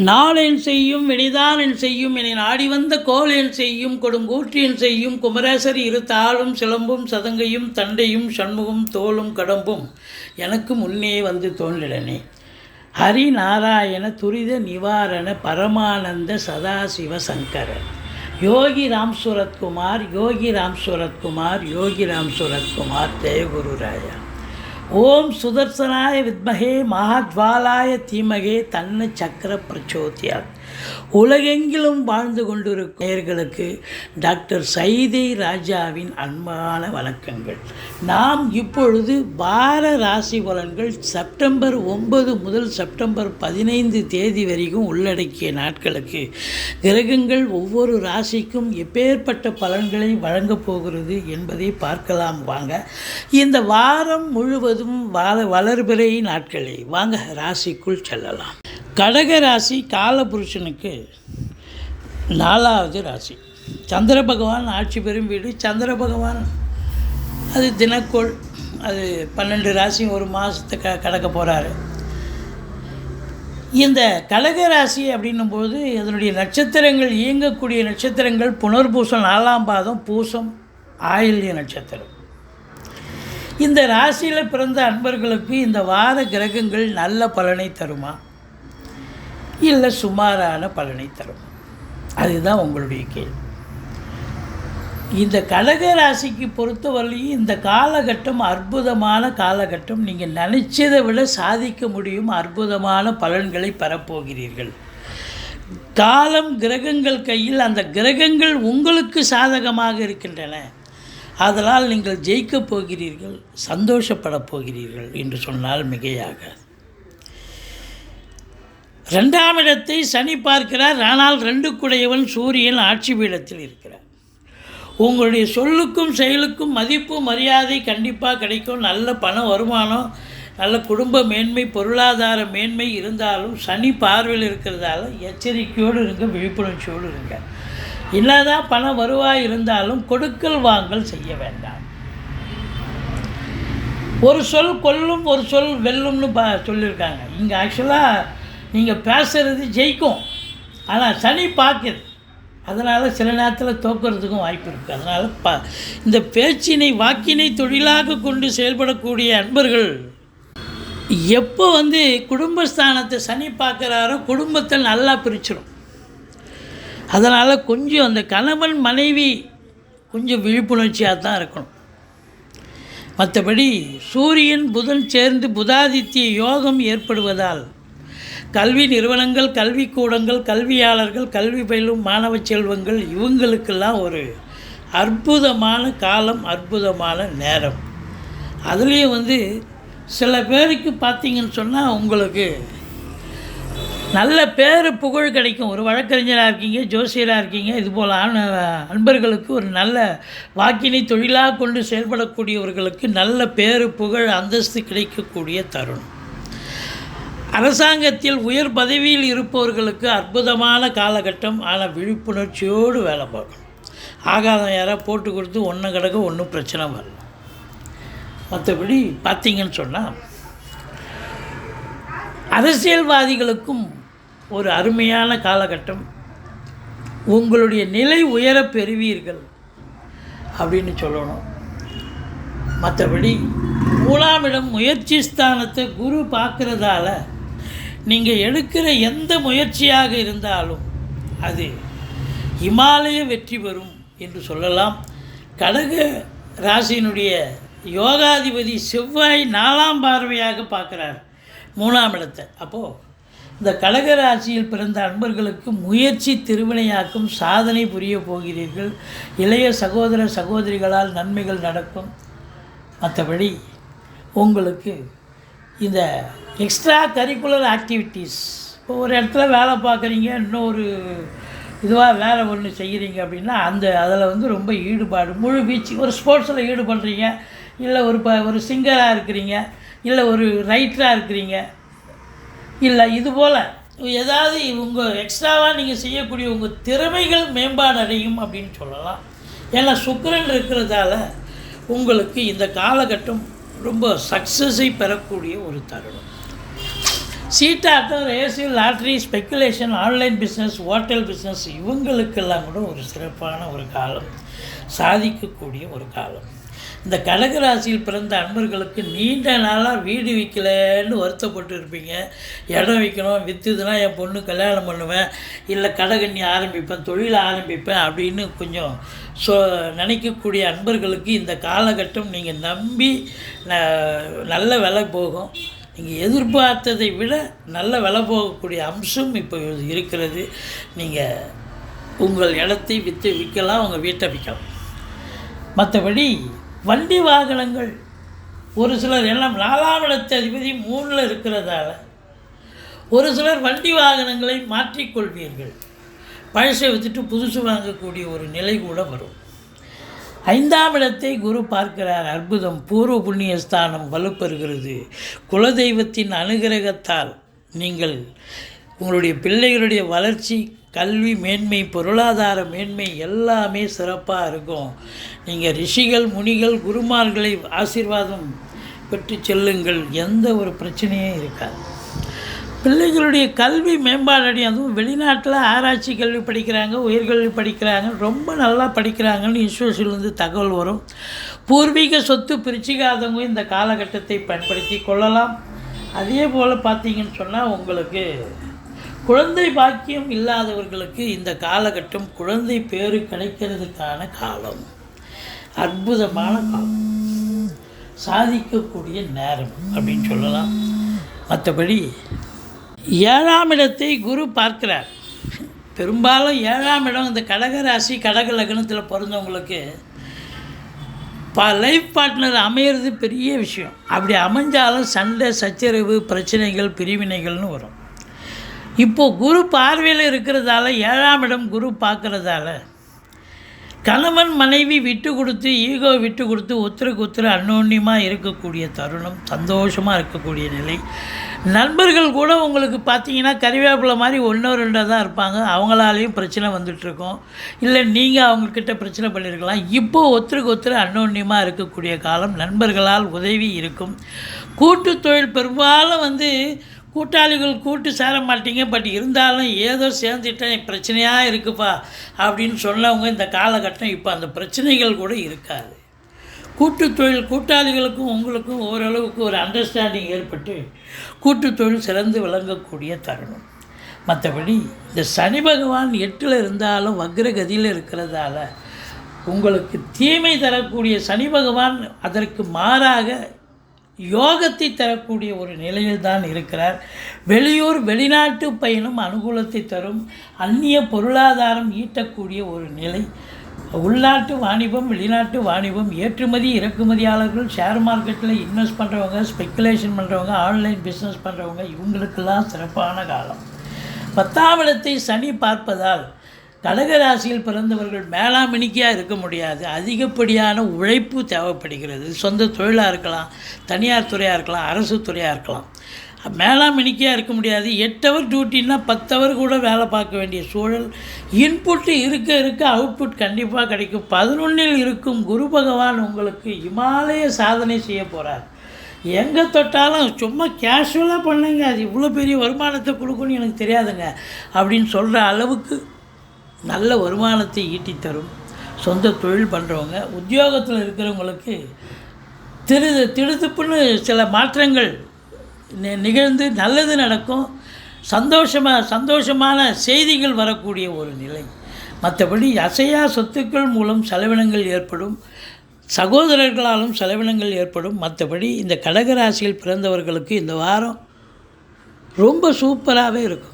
நாளென் செய்யும் வினைதானென் செய்யும் என நாடி வந்த கோளென் செய்யும் கொடுங்கூற்றியன் செய்யும் குமரேசர் இரு தாளும் சிலம்பும் சதங்கையும் தண்டையும் சண்முகம் தோளும் கடம்பும் எனக்கு முன்னே வந்து தோன்றிடனே. ஹரி நாராயண துரித நிவாரண பரமானந்த சதாசிவ சங்கரன் யோகி ராம் சூரத்குமார் யோகி ராம் சூரத்குமார் யோகி ராம் சூரத்குமார் ஜெயகுரு ராயா. ஓம் சுதர்சனாய வித்மகே மகாஜ்வாலாய தீமகே தன்ன சக்கர பிரச்சோதியாத். உலகெங்கிலும் வாழ்ந்து கொண்டிருக்கும் நேயர்களுக்கு டாக்டர் சைதை ராஜாவின் அன்பான வணக்கங்கள். நாம் இப்பொழுது வார ராசி பலன்கள் செப்டம்பர் 9 முதல் செப்டம்பர் 15 தேதி வரைக்கும் உள்ளடக்கிய நாட்களுக்கு கிரகங்கள் ஒவ்வொரு ராசிக்கும் எப்பேற்பட்ட பலன்களை வழங்கப் போகிறது என்பதை பார்க்கலாம் வாங்க. இந்த வாரம் முழுவதும் வளர்பிறை நாட்களே. வாங்க ராசிக்குள் செல்லலாம். கடக ராசி காலபுருஷனுக்கு 4வது ராசி. சந்திர பகவான் ஆட்சி பெறும் வீடு. சந்திர பகவான் அது தினக்கோள். அது 12 ராசி ஒரு மாதத்தை கடக்க போகிறாரு. இந்த கடக ராசி அப்படின்னும்போது அதனுடைய நட்சத்திரங்கள் இயங்கக்கூடிய நட்சத்திரங்கள் புனர்பூசம் 4ஆம் பாதம், பூசம், ஆயில்ய நட்சத்திரம். இந்த ராசியில் பிறந்த அன்பர்களுக்கு இந்த வார கிரகங்கள் நல்ல பலனை தருமா இல்லை சுமாரான பலனை தரும்? அதுதான் உங்களுடைய கேள்வி. இந்த கடக ராசிக்கு பொறுத்தவரையும் இந்த காலகட்டம் அற்புதமான காலகட்டம். நீங்கள் நினைச்சதை விட சாதிக்க முடியும். அற்புதமான பலன்களை பெறப்போகிறீர்கள். காலம் கிரகங்கள் கையில். அந்த கிரகங்கள் உங்களுக்கு சாதகமாக இருக்கின்றன. அதனால் நீங்கள் ஜெயிக்கப் போகிறீர்கள், சந்தோஷப்படப் போகிறீர்கள் என்று சொன்னால் மிகையாகாது. 2ஆம் இடத்தை சனி பார்க்கிறார். ஆனால் 2 குடையவன் சூரியன் ஆட்சி பீடத்தில் இருக்கிறார். உங்களுடைய சொல்லுக்கும் செயலுக்கும் மதிப்பு மரியாதை கண்டிப்பாக கிடைக்கும். நல்ல பண வருமானம், நல்ல குடும்ப மேன்மை, பொருளாதார மேன்மை இருந்தாலும் சனி பார்வையில் இருக்கிறதால எச்சரிக்கையோடு இருங்க, விழிப்புணர்ச்சியோடு இருங்க. என்னதான் பண வருவாய் இருந்தாலும் கொடுக்கல் வாங்கல் செய்ய வேண்டாம். ஒரு சொல் கொல்லும், ஒரு சொல் வெல்லும்னு சொல்லியிருக்காங்க. இங்கே ஆக்சுவலாக நீங்கள் பேசுகிறது ஜெயிக்கும், ஆனால் சனி பார்க்குது. அதனால் சில நேரத்தில் தோக்கிறதுக்கும் வாய்ப்பு இருக்குது. அதனால் இந்த பேச்சினை வாக்கினை தொழிலாக கொண்டு செயல்படக்கூடிய அன்பர்கள் எப்போ குடும்பஸ்தானத்தை சனி பார்க்குறாரோ குடும்பத்தை நல்லா பிரிச்சிடும். அதனால் கொஞ்சம் அந்த கணவன் மனைவி கொஞ்சம் விழிப்புணர்ச்சியாக தான் இருக்கணும். மற்றபடி சூரியன் புதன் சேர்ந்து புதாதித்ய யோகம் ஏற்படுவதால் கல்வி நிறுவனங்கள், கல்விக்கூடங்கள், கல்வியாளர்கள், கல்வி பயிலும் மாணவ செல்வங்கள் இவங்களுக்கெல்லாம் ஒரு அற்புதமான காலம், அற்புதமான நேரம். அதுலேயும் சில பேருக்கு பார்த்திங்கன்னு சொன்னால் உங்களுக்கு நல்ல பேர் புகழ் கிடைக்கும். ஒரு வழக்கறிஞராக இருக்கீங்க, ஜோசியராக இருக்கீங்க, இதுபோல் அன்பர்களுக்கு ஒரு நல்ல வாக்கினை தொழிலாக கொண்டு செயல்படக்கூடியவர்களுக்கு நல்ல பேர் புகழ் அந்தஸ்து கிடைக்கக்கூடிய தருணம். அரசாங்கத்தில் உயர் பதவியில் இருப்பவர்களுக்கு அற்புதமான காலகட்டம். ஆனால் விழிப்புணர்ச்சியோடு வேலை பார்க்கணும். ஆகாதம் யாராவது போட்டு கொடுத்து ஒன்றும் கிடக்க ஒன்றும் பிரச்சனை வரல. மற்றபடி பார்த்திங்கன்னு சொன்னால் அரசியல்வாதிகளுக்கும் ஒரு அருமையான காலகட்டம். உங்களுடைய நிலை உயர பெறுவீர்கள் அப்படின்னு சொல்லணும். மற்றபடி 3ஆம் இடம் முயற்சி ஸ்தானத்தை குரு பார்க்குறதால நீங்கள் எடுக்கிற எந்த முயற்சியாக இருந்தாலும் அது இமாலய வெற்றி பெறும் என்று சொல்லலாம். கடக ராசியினுடைய யோகாதிபதி செவ்வாய் 4ஆம் பார்வையாக பார்க்குறார் 3ஆம் இடத்தை. அப்போது இந்த கடக ராசியில் பிறந்த அன்பர்களுக்கு முயற்சி திருவினையாக்கும், சாதனை புரிய போகிறீர்கள். இளைய சகோதர சகோதரிகளால் நன்மைகள் நடக்கும். மற்றபடி உங்களுக்கு இந்த எக்ஸ்ட்ரா கரிக்குலர் ஆக்டிவிட்டீஸ், இப்போ ஒரு இடத்துல வேலை பார்க்குறீங்க, இன்னொரு இதுவாக வேலை ஒன்று செய்கிறீங்க அப்படின்னா அதில் ரொம்ப ஈடுபாடு, முழு வீச்சு. ஒரு ஸ்போர்ட்ஸில் ஈடுபடுறீங்க, இல்லை ஒரு சிங்கராக இருக்கிறீங்க, இல்லை ஒரு ரைட்டராக இருக்கிறீங்க, இல்லை இதுபோல் ஏதாவது உங்கள் எக்ஸ்ட்ராவாக நீங்கள் செய்யக்கூடிய உங்கள் திறமைகள் மேம்பாடு அடையும் அப்படின்னு சொல்லலாம். ஏன்னா சுக்கிரன் இருக்கிறதால உங்களுக்கு இந்த காலகட்டம் ரொம்ப சக்ஸஸை பெறக்கூடிய ஒரு தருணம். சீட்டாட்டம், race, lottery, speculation, online business, hotel business இவங்களுக்கெல்லாம் கூட ஒரு சிறப்பான ஒரு காலம், சாதிக்கக்கூடிய ஒரு காலம். இந்த கடகராசியில் பிறந்த அன்பர்களுக்கு நீண்ட நாளாக வீடு விற்கலன்னு வருத்தப்பட்டு இருப்பீங்க. இடம் விற்கணும், விற்றுதுன்னா என் பொண்ணு கல்யாணம் பண்ணுவேன், இல்லை கடைகண்ணி ஆரம்பிப்பேன், தொழில் ஆரம்பிப்பேன் அப்படின்னு கொஞ்சம் நினைக்கக்கூடிய அன்பர்களுக்கு இந்த காலகட்டம் நீங்கள் நம்பி நல்ல விலை போகும். நீங்கள் எதிர்பார்த்ததை விட நல்ல விலை போகக்கூடிய அம்சம் இப்போ இருக்கிறது. நீங்கள் உங்கள் இடத்தை விற்கலாம், உங்கள் வீட்டை விற்கலாம். மற்றபடி வண்டி வாகனங்கள் ஒரு சிலர் எல்லாம் 4ஆம் இடத்து அதிபதி 3ல் இருக்கிறதால ஒரு சிலர் வண்டி வாகனங்களை மாற்றிக்கொள்வீர்கள். பழசை விற்றுட்டு புதுசு வாங்கக்கூடிய ஒரு நிலை கூட வரும். 5ஆம் இடத்தை குரு பார்க்கிறார். அற்புதம். பூர்வ புண்ணியஸ்தானம் வலுப்பெறுகிறது. குலதெய்வத்தின் அனுகிரகத்தால் நீங்கள் உங்களுடைய பிள்ளைகளுடைய வளர்ச்சி, கல்வி மேன்மை, பொருளாதார மேன்மை எல்லாமே சிறப்பாக இருக்கும். நீங்கள் ரிஷிகள், முனிகள், குருமார்களை ஆசீர்வாதம் பெற்று செல்லுங்கள். எந்த ஒரு பிரச்சனையும் இருக்காது. பிள்ளைகளுடைய கல்வி மேம்பாடு, அதுவும் வெளிநாட்டில் ஆராய்ச்சி கல்வி படிக்கிறாங்க, உயர்கல்வி படிக்கிறாங்க, ரொம்ப நல்லா படிக்கிறாங்கன்னு இன்ஸ்டியூஷன்லேருந்து தகவல் வரும். பூர்வீக சொத்து பிரிச்சுக்காதவங்க இந்த காலகட்டத்தை பயன்படுத்தி கொள்ளலாம். அதே போல் பார்த்தீங்கன்னு சொன்னால் உங்களுக்கு குழந்தை பாக்கியம் இல்லாதவர்களுக்கு இந்த காலகட்டம் குழந்தை பேறு கிடைக்கிறதுக்கான காலம். அற்புதமான காலம், சாதிக்கக்கூடிய நேரம் அப்படின்னு சொல்லலாம். மற்றபடி 7ஆம் இடத்தை குரு பார்க்கிறார். பெரும்பாலும் 7ஆம் இடம் இந்த கடகராசி, கடக லக்னத்தில் பிறந்தவங்களுக்கு லைஃப் பார்ட்னர் அமையிறது பெரிய விஷயம். அப்படி அமைஞ்சாலும் சண்டை, சச்சரவு, பிரச்சனைகள், பிரிவினைகள்னு வரும். இப்போது குரு பார்வையில் இருக்கிறதால, 7ஆம் இடம் குரு பார்க்குறதால கணவன் மனைவி விட்டு கொடுத்து, ஈகோ விட்டு கொடுத்து ஒருத்தருக்கு அன்னோன்யமாக இருக்கக்கூடிய தருணம், சந்தோஷமாக இருக்கக்கூடிய நிலை. நண்பர்கள் கூட உங்களுக்கு பார்த்தீங்கன்னா கறிவேப்பிலை மாதிரி 1-2 தான் இருப்பாங்க. அவங்களாலேயும் பிரச்சனை வந்துட்டுருக்கோம். இல்லை நீங்கள் அவங்கக்கிட்ட பிரச்சனை பண்ணியிருக்கலாம். இப்போது ஒருத்தருக்கு அன்னோன்யமாக இருக்கக்கூடிய காலம். நண்பர்களால் உதவி இருக்கும். கூட்டு தொழில் பெரும்பாலும் கூட்டாளிகள் கூட்டு சேர மாட்டீங்க. பட் இருந்தாலும் ஏதோ சேர்ந்துட்டேன், பிரச்சனையாக இருக்குப்பா அப்படின்னு சொன்னவங்க இந்த காலகட்டம் இப்போ அந்த பிரச்சனைகள் கூட இருக்காது. கூட்டு தொழில் கூட்டாளிகளுக்கும் உங்களுக்கும் ஓரளவுக்கு ஒரு அண்டர்ஸ்டாண்டிங் ஏற்பட்டு கூட்டு தொழில் சிறந்து விளங்கக்கூடிய தருணம். மற்றபடி இந்த சனி பகவான் 8ல் இருந்தாலும் வக்ரகதியில் இருக்கிறதால உங்களுக்கு தீமை தரக்கூடிய சனி பகவான் அதற்கு மாறாக யோகத்தை தரக்கூடிய ஒரு நிலையில் தான் இருக்கிறார். வெளியூர் வெளிநாட்டு பயணம் அனுகூலத்தை தரும். அந்நிய பொருளாதாரம் ஈட்டக்கூடிய ஒரு நிலை. உள்நாட்டு வாணிபம், வெளிநாட்டு வாணிபம், ஏற்றுமதி இறக்குமதியாளர்கள், ஷேர் மார்க்கெட்டில் இன்வெஸ்ட் பண்ணுறவங்க, ஸ்பெக்குலேஷன் பண்ணுறவங்க, ஆன்லைன் பிஸ்னஸ் பண்ணுறவங்க இவங்களுக்கெல்லாம் சிறப்பான காலம். 10ஆம் இடத்தை சனி பார்ப்பதால் கடகராசியில் பிறந்தவர்கள் மேலாமணிக்கையாக இருக்க முடியாது. அதிகப்படியான உழைப்பு தேவைப்படுகிறது. சொந்த தொழிலாக இருக்கலாம், தனியார் துறையாக இருக்கலாம், அரசு துறையாக இருக்கலாம். மேலாமணிக்கையாக இருக்க முடியாது. 8 ஹவர் டியூட்டின்னா 10 ஹவர் கூட வேலை பார்க்க வேண்டிய சூழல். இன்புட்டு இருக்க அவுட்புட் கண்டிப்பாக கிடைக்கும். 11ல் இருக்கும் குரு பகவான் உங்களுக்கு இமாலய சாதனை செய்ய போகிறார். எங்கே தொட்டாலும் சும்மா கேஷுவலாக பண்ணுங்க, அது இவ்வளோ பெரிய வருமானத்தை கொடுக்குன்னு எனக்கு தெரியாதுங்க அப்படின்னு சொல்கிற அளவுக்கு நல்ல வருமானத்தை ஈட்டித்தரும். சொந்த தொழில் பண்ணுறவங்க, உத்தியோகத்தில் இருக்கிறவங்களுக்கு திடுத்துப்புன்னு சில மாற்றங்கள் நிகழ்ந்து நல்லது நடக்கும். சந்தோஷமான செய்திகள் வரக்கூடிய ஒரு நிலை. மற்றபடி அசையா சொத்துக்கள் மூலம் செலவினங்கள் ஏற்படும். சகோதரர்களாலும் செலவினங்கள் ஏற்படும். மற்றபடி இந்த கடகராசியில் பிறந்தவர்களுக்கு இந்த வாரம் ரொம்ப சூப்பராகவே இருக்கும்.